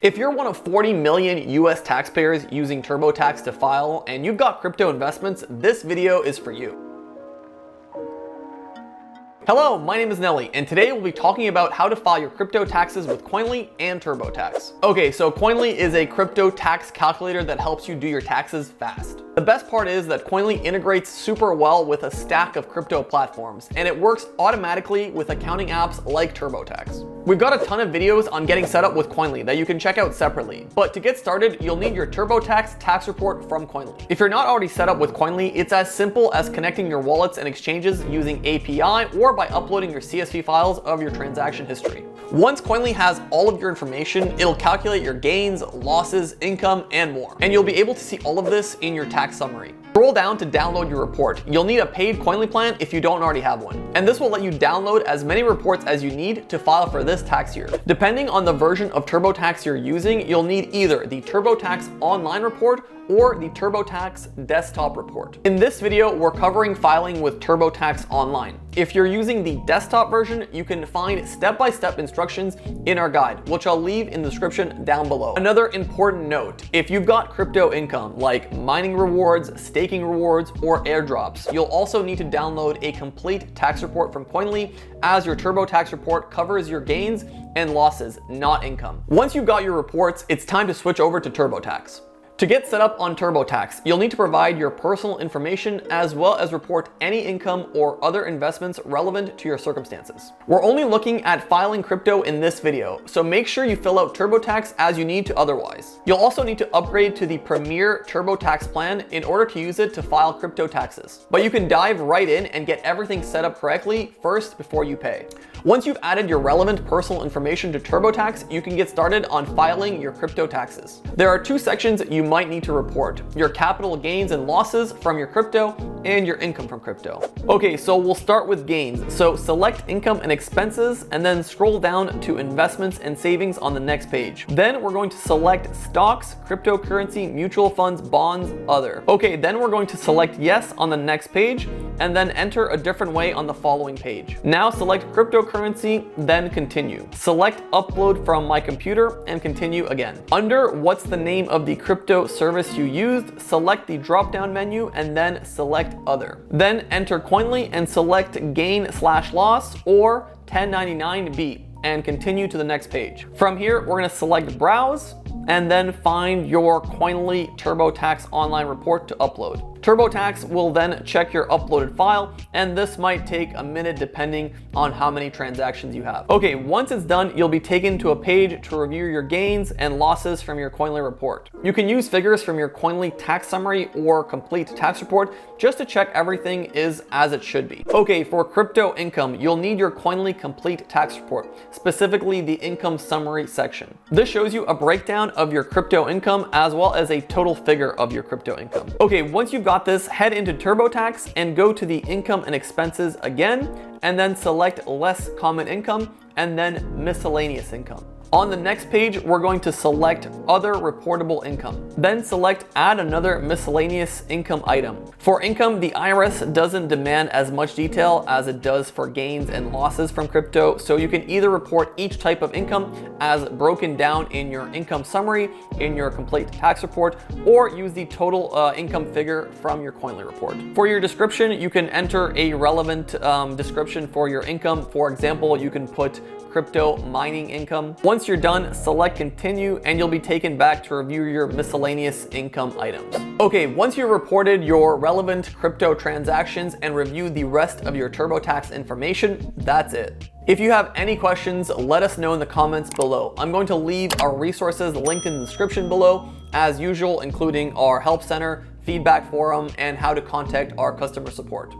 If you're one of 40 million US taxpayers using TurboTax to file and you've got crypto investments, this video is for you. Hello, my name is Nelly, and today we'll be talking about how to file your crypto taxes with Koinly and TurboTax. Okay, so Koinly is a crypto tax calculator that helps you do your taxes fast. The best part is that Koinly integrates super well with a stack of crypto platforms, and it works automatically with accounting apps like TurboTax. We've got a ton of videos on getting set up with Koinly that you can check out separately, but to get started, you'll need your TurboTax tax report from Koinly. If you're not already set up with Koinly, it's as simple as connecting your wallets and exchanges using API or by uploading your CSV files of your transaction history. Once Koinly has all of your information, it'll calculate your gains, losses, income, and more. And you'll be able to see all of this in your tax summary. Scroll down to download your report. You'll need a paid Koinly plan if you don't already have one. And this will let you download as many reports as you need to file for this tax year. Depending on the version of TurboTax you're using, you'll need either the TurboTax online report or the TurboTax desktop report. In this video, we're covering filing with TurboTax Online. If you're using the desktop version, you can find step-by-step instructions in our guide, which I'll leave in the description down below. Another important note, if you've got crypto income like mining rewards, staking rewards, or airdrops, you'll also need to download a complete tax report from Koinly, as your TurboTax report covers your gains and losses, not income. Once you've got your reports, it's time to switch over to TurboTax. To get set up on TurboTax, you'll need to provide your personal information as well as report any income or other investments relevant to your circumstances. We're only looking at filing crypto in this video, so make sure you fill out TurboTax as you need to otherwise. You'll also need to upgrade to the Premier TurboTax plan in order to use it to file crypto taxes. But you can dive right in and get everything set up correctly first before you pay. Once you've added your relevant personal information to TurboTax, you can get started on filing your crypto taxes. There are two sections you might need to report: your capital gains and losses from your crypto and your income from crypto. Okay, so we'll start with gains. So select income and expenses and then scroll down to investments and savings on the next page. Then we're going to select stocks, cryptocurrency, mutual funds, bonds, other. Okay, then we're going to select yes on the next page and then enter a different way on the following page. Now select cryptocurrency, then continue. Select upload from my computer and continue again. Under what's the name of the crypto service you used, select the drop-down menu and then select other. Then enter Koinly and select gain/loss or 1099B and continue to the next page. From here, we're going to select browse and then find your Koinly TurboTax online report to upload. TurboTax will then check your uploaded file, and this might take a minute depending on how many transactions you have. Okay, once it's done, you'll be taken to a page to review your gains and losses from your Koinly report. You can use figures from your Koinly tax summary or complete tax report just to check everything is as it should be. Okay, for crypto income, you'll need your Koinly complete tax report, specifically the income summary section. This shows you a breakdown of your crypto income as well as a total figure of your crypto income. Okay, once you've got this, head into TurboTax and go to the income and expenses again, and then select less common income and then miscellaneous income. On the next page, we're going to select other reportable income. Then select add another miscellaneous income item. For income, the IRS doesn't demand as much detail as it does for gains and losses from crypto, so you can either report each type of income as broken down in your income summary, in your complete tax report, or use the total income figure from your Koinly report. For your description, you can enter a relevant description for your income. For example, you can put crypto mining income. Once you're done, select continue and you'll be taken back to review your miscellaneous income items. Okay, once you've reported your relevant crypto transactions and reviewed the rest of your TurboTax information, that's it. If you have any questions, let us know in the comments below. I'm going to leave our resources linked in the description below, as usual, including our help center, feedback forum, and how to contact our customer support.